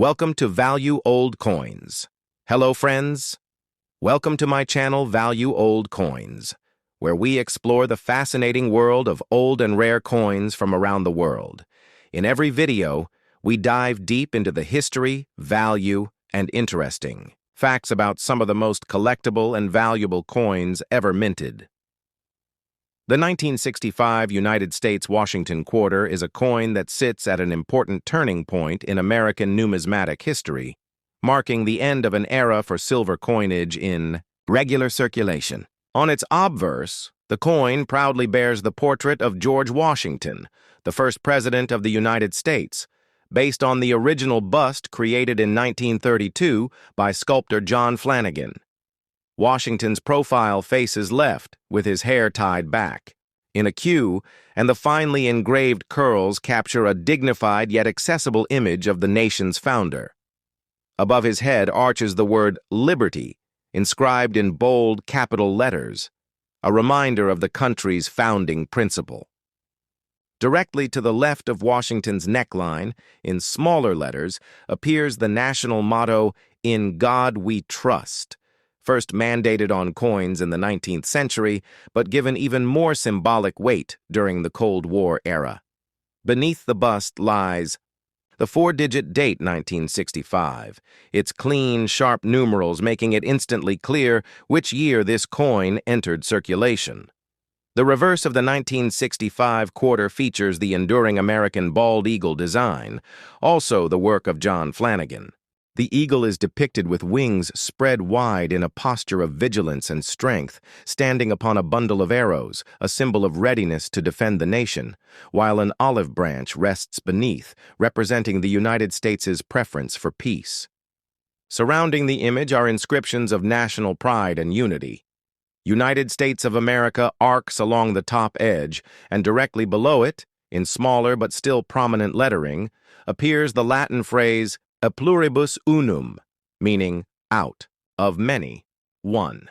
Welcome to Value Old Coins. Hello, friends. Welcome to my channel, Value Old Coins, where we explore the fascinating world of old and rare coins from around the world. In every video, we dive deep into the history, value, and interesting facts about some of the most collectible and valuable coins ever minted. The 1965 United States Washington quarter is a coin that sits at an important turning point in American numismatic history, marking the end of an era for silver coinage in regular circulation. On its obverse, the coin proudly bears the portrait of George Washington, the first president of the United States, based on the original bust created in 1932 by sculptor John Flanagan. Washington's profile faces left, with his hair tied back in a queue, and the finely engraved curls capture a dignified yet accessible image of the nation's founder. Above his head arches the word Liberty, inscribed in bold capital letters, a reminder of the country's founding principle. Directly to the left of Washington's neckline, in smaller letters, appears the national motto, "In God We Trust," first mandated on coins in the 19th century, but given even more symbolic weight during the Cold War era. Beneath the bust lies the four-digit date 1965, its clean, sharp numerals making it instantly clear which year this coin entered circulation. The reverse of the 1965 quarter features the enduring American bald eagle design, also the work of John Flanagan. The eagle is depicted with wings spread wide in a posture of vigilance and strength, standing upon a bundle of arrows, a symbol of readiness to defend the nation, while an olive branch rests beneath, representing the United States' preference for peace. Surrounding the image are inscriptions of national pride and unity. United States of America arcs along the top edge, and directly below it, in smaller but still prominent lettering, appears the Latin phrase "a pluribus unum," meaning out of many, one.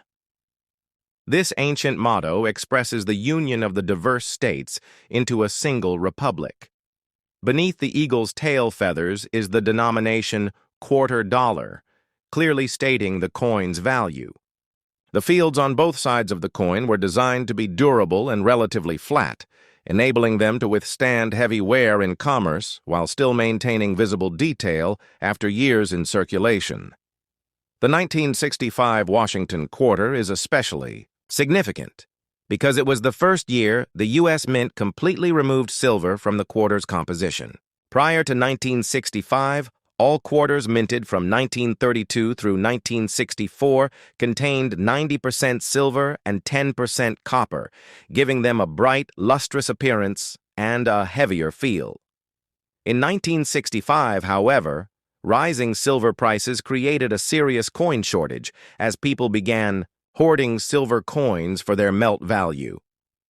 This ancient motto expresses the union of the diverse states into a single republic. Beneath the eagle's tail feathers is the denomination quarter dollar, clearly stating the coin's value. The fields on both sides of the coin were designed to be durable and relatively flat, enabling them to withstand heavy wear in commerce while still maintaining visible detail after years in circulation. The 1965 Washington quarter is especially significant because it was the first year the U.S. Mint completely removed silver from the quarter's composition. Prior to 1965, all quarters minted from 1932 through 1964 contained 90% silver and 10% copper, giving them a bright, lustrous appearance and a heavier feel. In 1965, however, rising silver prices created a serious coin shortage as people began hoarding silver coins for their melt value.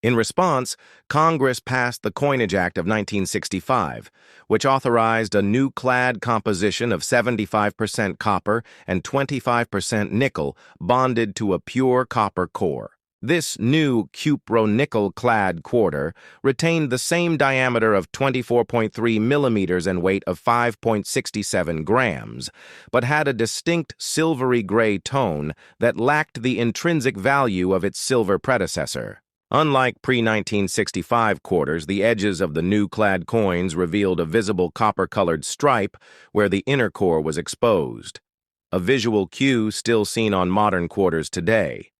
In response, Congress passed the Coinage Act of 1965, which authorized a new clad composition of 75% copper and 25% nickel bonded to a pure copper core. This new cupro-nickel-clad quarter retained the same diameter of 24.3 millimeters and weight of 5.67 grams, but had a distinct silvery gray tone that lacked the intrinsic value of its silver predecessor. Unlike pre-1965 quarters, the edges of the new clad coins revealed a visible copper-colored stripe where the inner core was exposed, a visual cue still seen on modern quarters today.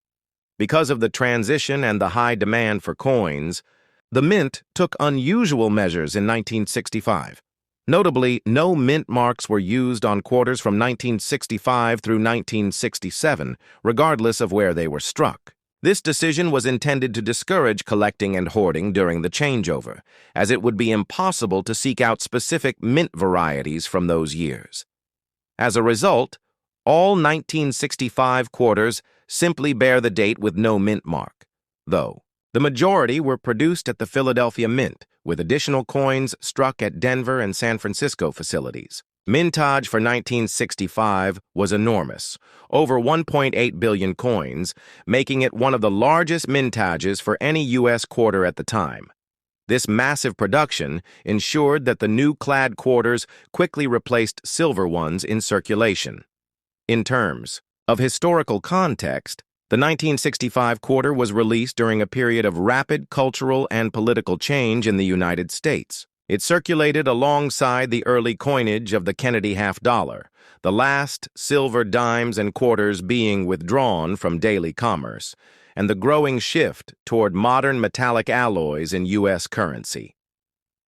Because of the transition and the high demand for coins, the mint took unusual measures in 1965. Notably, no mint marks were used on quarters from 1965 through 1967, regardless of where they were struck. This decision was intended to discourage collecting and hoarding during the changeover, as it would be impossible to seek out specific mint varieties from those years. As a result, all 1965 quarters simply bear the date with no mint mark, though the majority were produced at the Philadelphia Mint, with additional coins struck at Denver and San Francisco facilities. Mintage for 1965 was enormous, over 1.8 billion coins, making it one of the largest mintages for any U.S. quarter at the time. This massive production ensured that the new clad quarters quickly replaced silver ones in circulation. In terms of historical context, the 1965 quarter was released during a period of rapid cultural and political change in the United States. It circulated alongside the early coinage of the Kennedy half-dollar, the last silver dimes and quarters being withdrawn from daily commerce, and the growing shift toward modern metallic alloys in U.S. currency.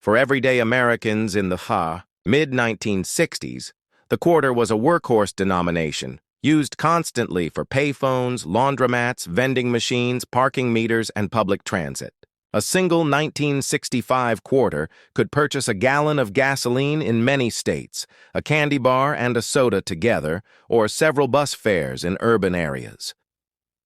For everyday Americans in the mid-1960s, the quarter was a workhorse denomination, used constantly for payphones, laundromats, vending machines, parking meters, and public transit. A single 1965 quarter could purchase a gallon of gasoline in many states, a candy bar and a soda together, or several bus fares in urban areas.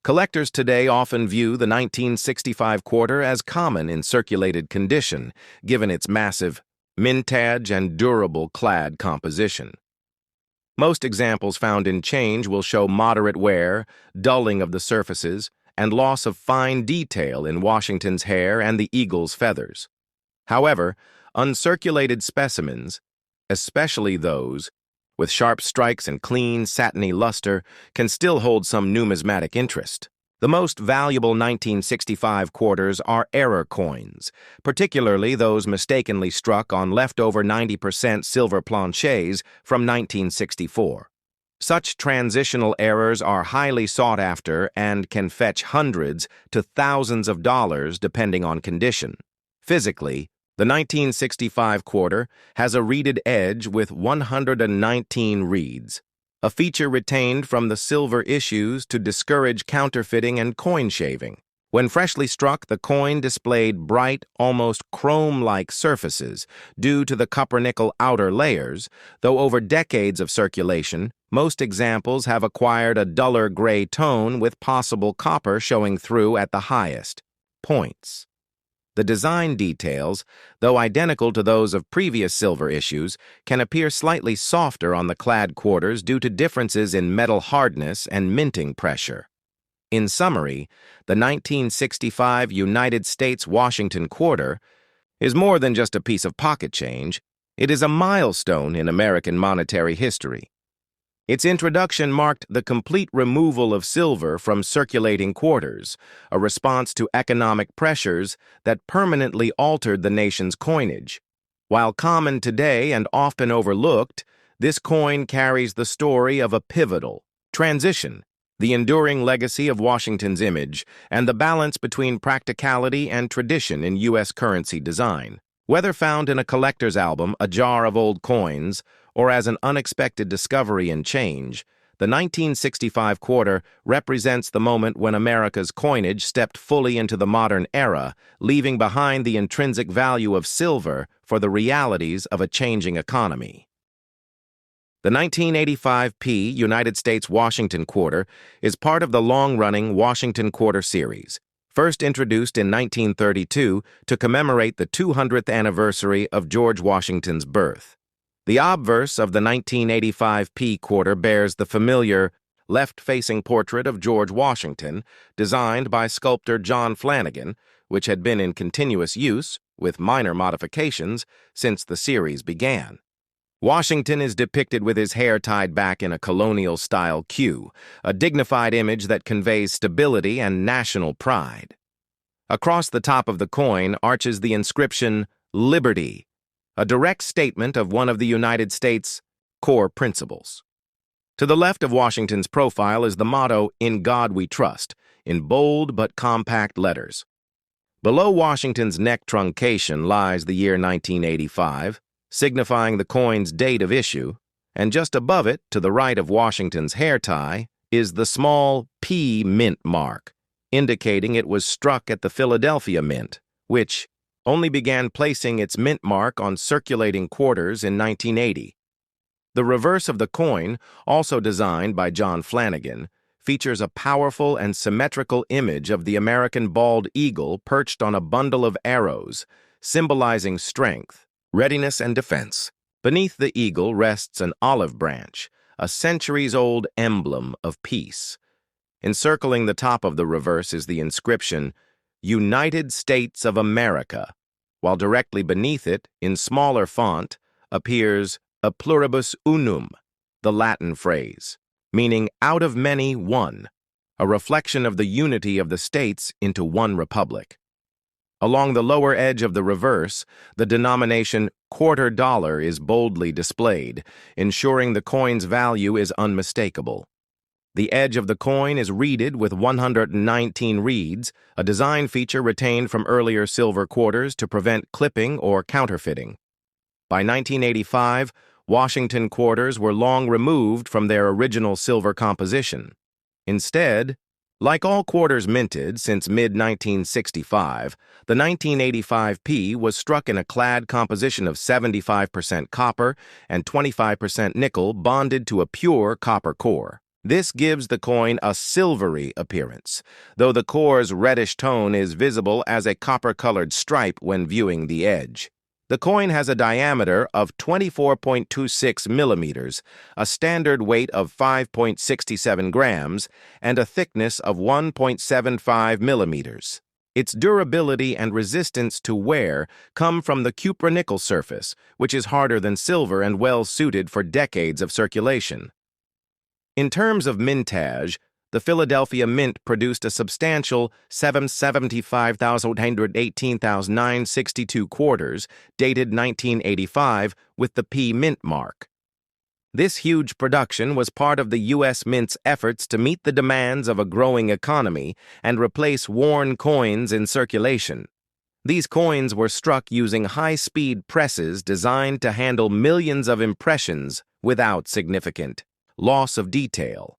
Collectors today often view the 1965 quarter as common in circulated condition, given its massive mintage and durable clad composition. Most examples found in change will show moderate wear, dulling of the surfaces, and loss of fine detail in Washington's hair and the eagle's feathers. However, uncirculated specimens, especially those with sharp strikes and clean, satiny luster, can still hold some numismatic interest. The most valuable 1965 quarters are error coins, particularly those mistakenly struck on leftover 90% silver planchets from 1964. Such transitional errors are highly sought after and can fetch hundreds to thousands of dollars depending on condition. Physically, the 1965 quarter has a reeded edge with 119 reeds, a feature retained from the silver issues to discourage counterfeiting and coin shaving. When freshly struck, the coin displayed bright, almost chrome-like surfaces due to the copper-nickel outer layers, though over decades of circulation, most examples have acquired a duller gray tone with possible copper showing through at the highest points. The design details, though identical to those of previous silver issues, can appear slightly softer on the clad quarters due to differences in metal hardness and minting pressure. In summary, the 1965 United States Washington quarter is more than just a piece of pocket change. It is a milestone in American monetary history. Its introduction marked the complete removal of silver from circulating quarters, a response to economic pressures that permanently altered the nation's coinage. While common today and often overlooked, this coin carries the story of a pivotal transition, the enduring legacy of Washington's image, and the balance between practicality and tradition in U.S. currency design. Whether found in a collector's album, a jar of old coins, or as an unexpected discovery in change, the 1965 quarter represents the moment when America's coinage stepped fully into the modern era, leaving behind the intrinsic value of silver for the realities of a changing economy. The 1985 United States Washington quarter is part of the long-running Washington Quarter series, first introduced in 1932 to commemorate the 200th anniversary of George Washington's birth. The obverse of the 1985 quarter bears the familiar left-facing portrait of George Washington, designed by sculptor John Flanagan, which had been in continuous use, with minor modifications, since the series began. Washington is depicted with his hair tied back in a colonial-style queue, a dignified image that conveys stability and national pride. Across the top of the coin arches the inscription, Liberty, a direct statement of one of the United States' core principles. To the left of Washington's profile is the motto, In God We Trust, in bold but compact letters. Below Washington's neck truncation lies the year 1985, signifying the coin's date of issue, and just above it, to the right of Washington's hair tie, is the small P mint mark, indicating it was struck at the Philadelphia Mint, which only began placing its mint mark on circulating quarters in 1980. The reverse of the coin, also designed by John Flanagan, features a powerful and symmetrical image of the American bald eagle perched on a bundle of arrows, symbolizing strength, readiness, and defense. Beneath the eagle rests an olive branch, a centuries-old emblem of peace. Encircling the top of the reverse is the inscription, United States of America, while directly beneath it, in smaller font, appears a pluribus unum, the Latin phrase, meaning out of many, one, a reflection of the unity of the states into one republic. Along the lower edge of the reverse, the denomination quarter dollar is boldly displayed, ensuring the coin's value is unmistakable. The edge of the coin is reeded with 119 reeds, a design feature retained from earlier silver quarters to prevent clipping or counterfeiting. By 1985, Washington quarters were long removed from their original silver composition. Instead, like all quarters minted since mid-1965, the 1985p was struck in a clad composition of 75% copper and 25% nickel bonded to a pure copper core. This gives the coin a silvery appearance, though the core's reddish tone is visible as a copper-colored stripe when viewing the edge. The coin has a diameter of 24.26 millimeters, a standard weight of 5.67 grams, and a thickness of 1.75 millimeters. Its durability and resistance to wear come from the cupronickel surface, which is harder than silver and well suited for decades of circulation. In terms of mintage, the Philadelphia Mint produced a substantial 775,818,962 quarters, dated 1985, with the P Mint mark. This huge production was part of the U.S. Mint's efforts to meet the demands of a growing economy and replace worn coins in circulation. These coins were struck using high-speed presses designed to handle millions of impressions without significant loss of detail.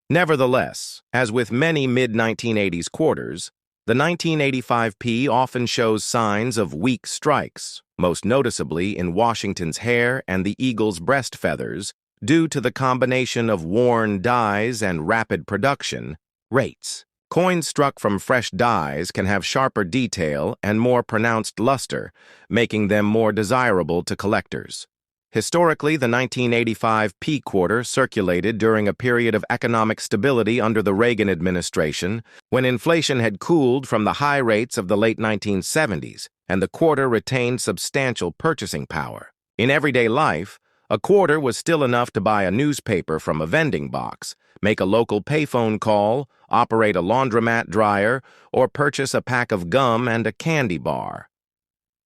Nevertheless, as with many mid-1980s quarters, the 1985p often shows signs of weak strikes, most noticeably in Washington's hair and the eagle's breast feathers, due to the combination of worn dies and rapid production rates. Coins struck from fresh dies can have sharper detail and more pronounced luster, making them more desirable to collectors. Historically, the 1985p quarter circulated during a period of economic stability under the Reagan administration, when inflation had cooled from the high rates of the late 1970s, and the quarter retained substantial purchasing power. In everyday life, a quarter was still enough to buy a newspaper from a vending box, make a local payphone call, operate a laundromat dryer, or purchase a pack of gum and a candy bar.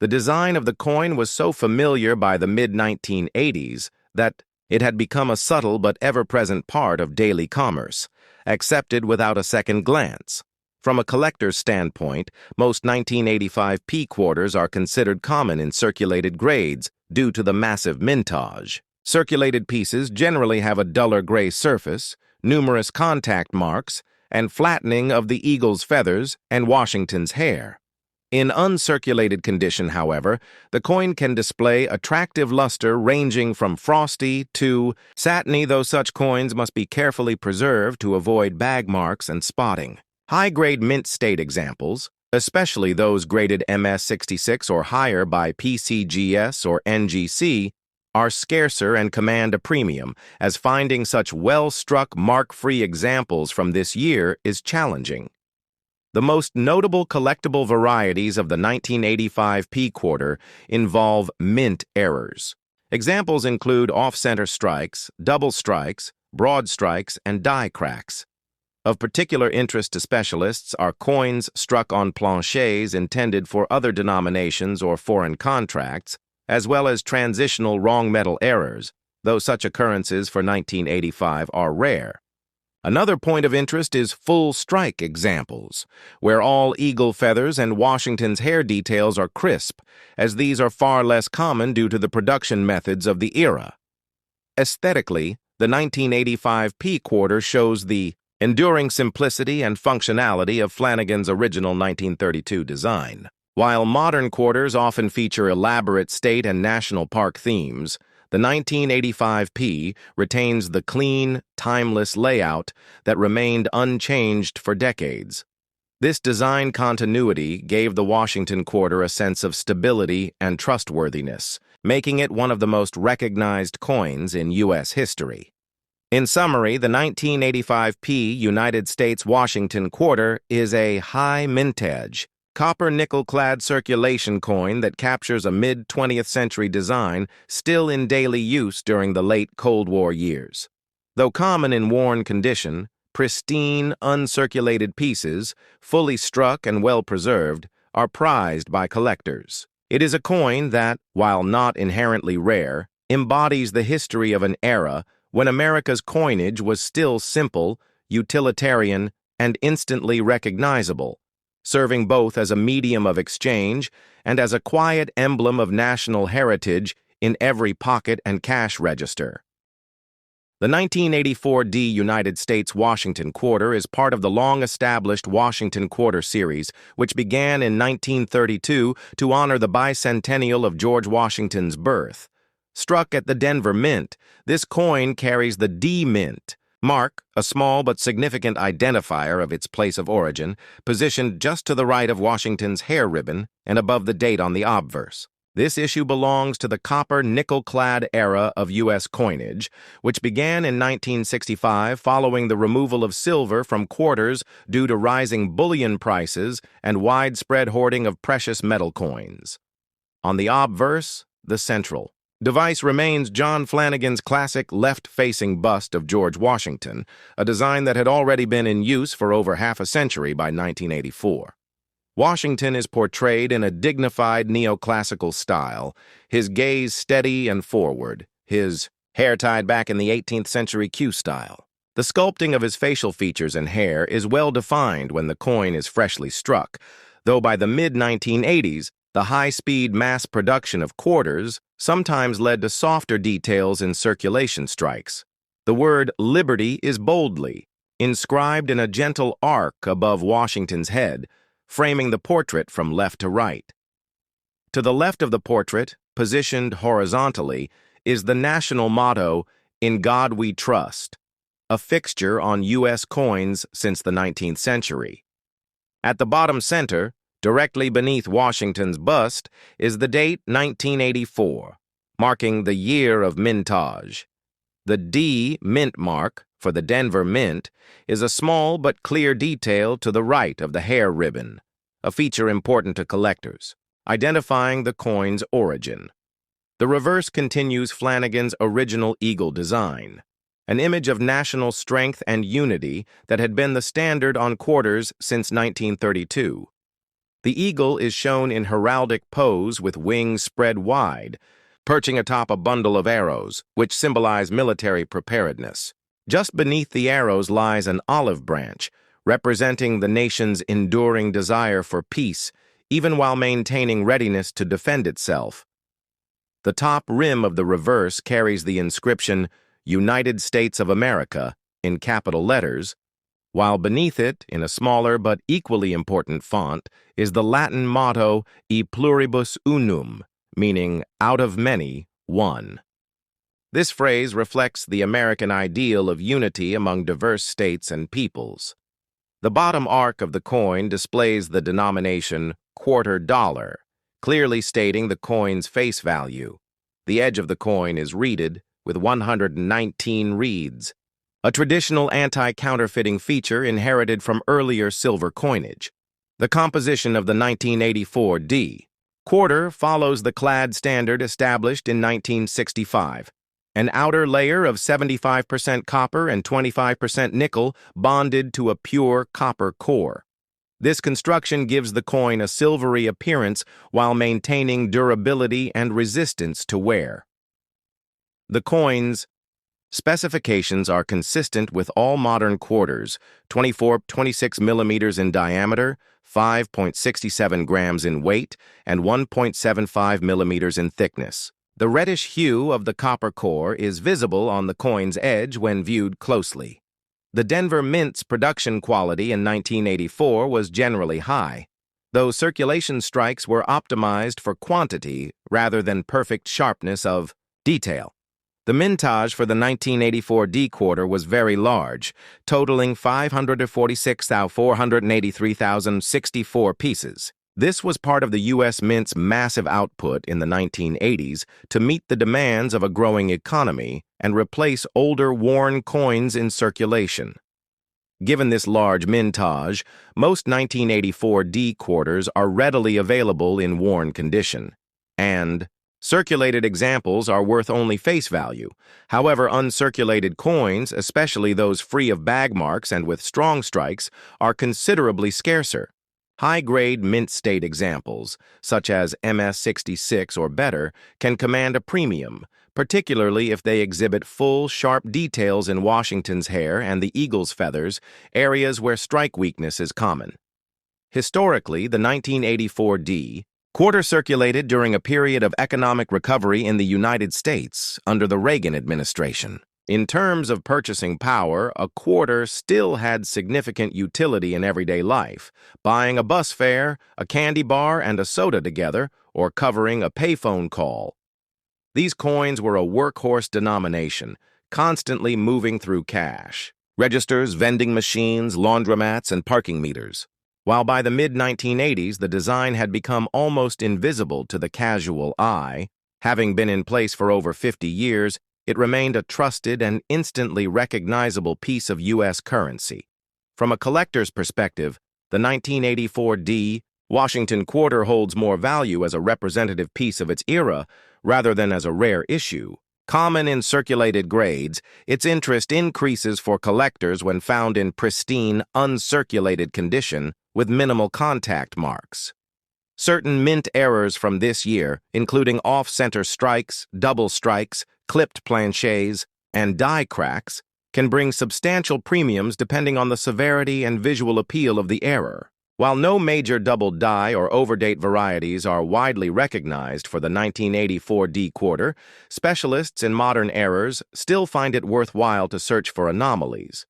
The design of the coin was so familiar by the mid-1980s that it had become a subtle but ever-present part of daily commerce, accepted without a second glance. From a collector's standpoint, most 1985p quarters are considered common in circulated grades due to the massive mintage. Circulated pieces generally have a duller gray surface, numerous contact marks, and flattening of the eagle's feathers and Washington's hair. In uncirculated condition, however, the coin can display attractive luster ranging from frosty to satiny, though such coins must be carefully preserved to avoid bag marks and spotting. High-grade mint state examples, especially those graded MS66 or higher by PCGS or NGC, are scarcer and command a premium, as finding such well-struck mark-free examples from this year is challenging. The most notable collectible varieties of the 1985p quarter involve mint errors. Examples include off-center strikes, double strikes, broad strikes, and die cracks. Of particular interest to specialists are coins struck on planchets intended for other denominations or foreign contracts, as well as transitional wrong metal errors, though such occurrences for 1985 are rare. Another point of interest is full strike examples, where all eagle feathers and Washington's hair details are crisp, as these are far less common due to the production methods of the era. Aesthetically, the 1985p quarter shows the enduring simplicity and functionality of Flanagan's original 1932 design. While modern quarters often feature elaborate state and national park themes, the 1985p retains the clean, timeless layout that remained unchanged for decades. This design continuity gave the Washington quarter a sense of stability and trustworthiness, making it one of the most recognized coins in U.S. history. In summary, the 1985p United States Washington quarter is a high mintage, copper nickel-clad circulation coin that captures a mid-20th century design still in daily use during the late Cold War years. Though common in worn condition, pristine, uncirculated pieces, fully struck and well-preserved, are prized by collectors. It is a coin that, while not inherently rare, embodies the history of an era when America's coinage was still simple, utilitarian, and instantly recognizable, serving both as a medium of exchange and as a quiet emblem of national heritage in every pocket and cash register. The 1984 D United States Washington Quarter is part of the long-established Washington Quarter series, which began in 1932 to honor the bicentennial of George Washington's birth. Struck at the Denver Mint, this coin carries the D Mint mark, a small but significant identifier of its place of origin, positioned just to the right of Washington's hair ribbon and above the date on the obverse. This issue belongs to the copper nickel-clad era of U.S. coinage, which began in 1965 following the removal of silver from quarters due to rising bullion prices and widespread hoarding of precious metal coins. On the obverse, the central device remains John Flanagan's classic left-facing bust of George Washington, a design that had already been in use for over half a century by 1984. Washington is portrayed in a dignified neoclassical style, his gaze steady and forward, his hair tied back in the 18th century Q style. The sculpting of his facial features and hair is well defined when the coin is freshly struck, though by the mid-1980s, the high-speed mass production of quarters sometimes led to softer details in circulation strikes. The word liberty is boldly inscribed in a gentle arc above Washington's head, framing the portrait from left to right. To the left of the portrait, positioned horizontally, is the national motto, "In God We Trust," a fixture on U.S. coins since the 19th century. At the bottom center, directly beneath Washington's bust, is the date 1984, marking the year of mintage. The D mint mark for the Denver Mint is a small but clear detail to the right of the hair ribbon, a feature important to collectors, identifying the coin's origin. The reverse continues Flanagan's original eagle design, an image of national strength and unity that had been the standard on quarters since 1932. The eagle is shown in heraldic pose with wings spread wide, perching atop a bundle of arrows, which symbolize military preparedness. Just beneath the arrows lies an olive branch, representing the nation's enduring desire for peace, even while maintaining readiness to defend itself. The top rim of the reverse carries the inscription, "United States of America," in capital letters, while beneath it, in a smaller but equally important font, is the Latin motto E pluribus unum, meaning out of many, one. This phrase reflects the American ideal of unity among diverse states and peoples. The bottom arc of the coin displays the denomination quarter dollar, clearly stating the coin's face value. The edge of the coin is reeded with 119 reeds, a traditional anti-counterfeiting feature inherited from earlier silver coinage. The composition of the 1984 D quarter follows the clad standard established in 1965, an outer layer of 75% copper and 25% nickel bonded to a pure copper core. This construction gives the coin a silvery appearance while maintaining durability and resistance to wear. The coin's specifications are consistent with all modern quarters, 26 millimeters in diameter, 5.67 grams in weight, and 1.75 millimeters in thickness. The reddish hue of the copper core is visible on the coin's edge when viewed closely. The Denver Mint's production quality in 1984 was generally high, though circulation strikes were optimized for quantity rather than perfect sharpness of detail. The mintage for the 1984 D quarter was very large, totaling 546,483,064 pieces. This was part of the U.S. Mint's massive output in the 1980s to meet the demands of a growing economy and replace older worn coins in circulation. Given this large mintage, most 1984 D quarters are readily available in worn condition, and circulated examples are worth only face value. However, uncirculated coins, especially those free of bag marks and with strong strikes, are considerably scarcer. High-grade mint state examples, such as MS-66 or better, can command a premium, particularly if they exhibit full, sharp details in Washington's hair and the eagle's feathers, areas where strike weakness is common. Historically, the 1984 D quarter circulated during a period of economic recovery in the United States under the Reagan administration. In terms of purchasing power, a quarter still had significant utility in everyday life, buying a bus fare, a candy bar, and a soda together, or covering a payphone call. These coins were a workhorse denomination, constantly moving through cash, registers, vending machines, laundromats, and parking meters. While by the mid-1980s the design had become almost invisible to the casual eye, having been in place for over 50 years, it remained a trusted and instantly recognizable piece of U.S. currency. From a collector's perspective, the 1984 D Washington quarter holds more value as a representative piece of its era rather than as a rare issue. Common in circulated grades, its interest increases for collectors when found in pristine, uncirculated condition with minimal contact marks. Certain mint errors from this year, including off-center strikes, double strikes, clipped planchets, and die cracks, can bring substantial premiums depending on the severity and visual appeal of the error. While no major double die or overdate varieties are widely recognized for the 1984 D quarter, specialists in modern errors still find it worthwhile to search for anomalies.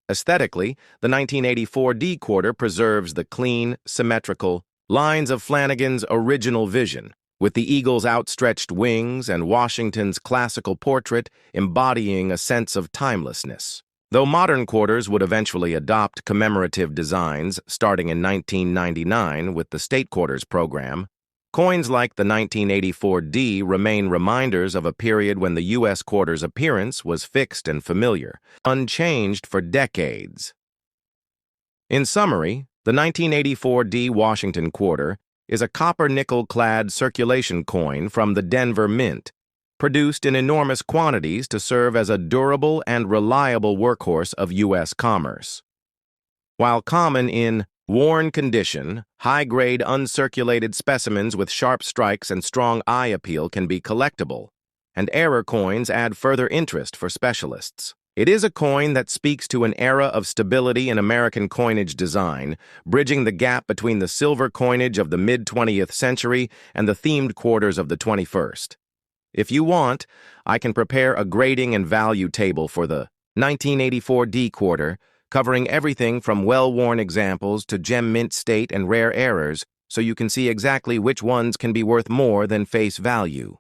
Aesthetically, the 1984 D quarter preserves the clean, symmetrical lines of Flanagan's original vision, with the eagle's outstretched wings and Washington's classical portrait embodying a sense of timelessness. Though modern quarters would eventually adopt commemorative designs starting in 1999 with the State Quarters program, coins like the 1984 D remain reminders of a period when the U.S. quarter's appearance was fixed and familiar, unchanged for decades. In summary, the 1984 D Washington quarter is a copper-nickel-clad circulation coin from the Denver Mint, produced in enormous quantities to serve as a durable and reliable workhorse of U.S. commerce. While common in worn condition, high-grade uncirculated specimens with sharp strikes and strong eye appeal can be collectible, and error coins add further interest for specialists. It is a coin that speaks to an era of stability in American coinage design, bridging the gap between the silver coinage of the mid-20th century and the themed quarters of the 21st. If you want, I can prepare a grading and value table for the 1984 D quarter, covering everything from well-worn examples to gem mint state and rare errors, so you can see exactly which ones can be worth more than face value.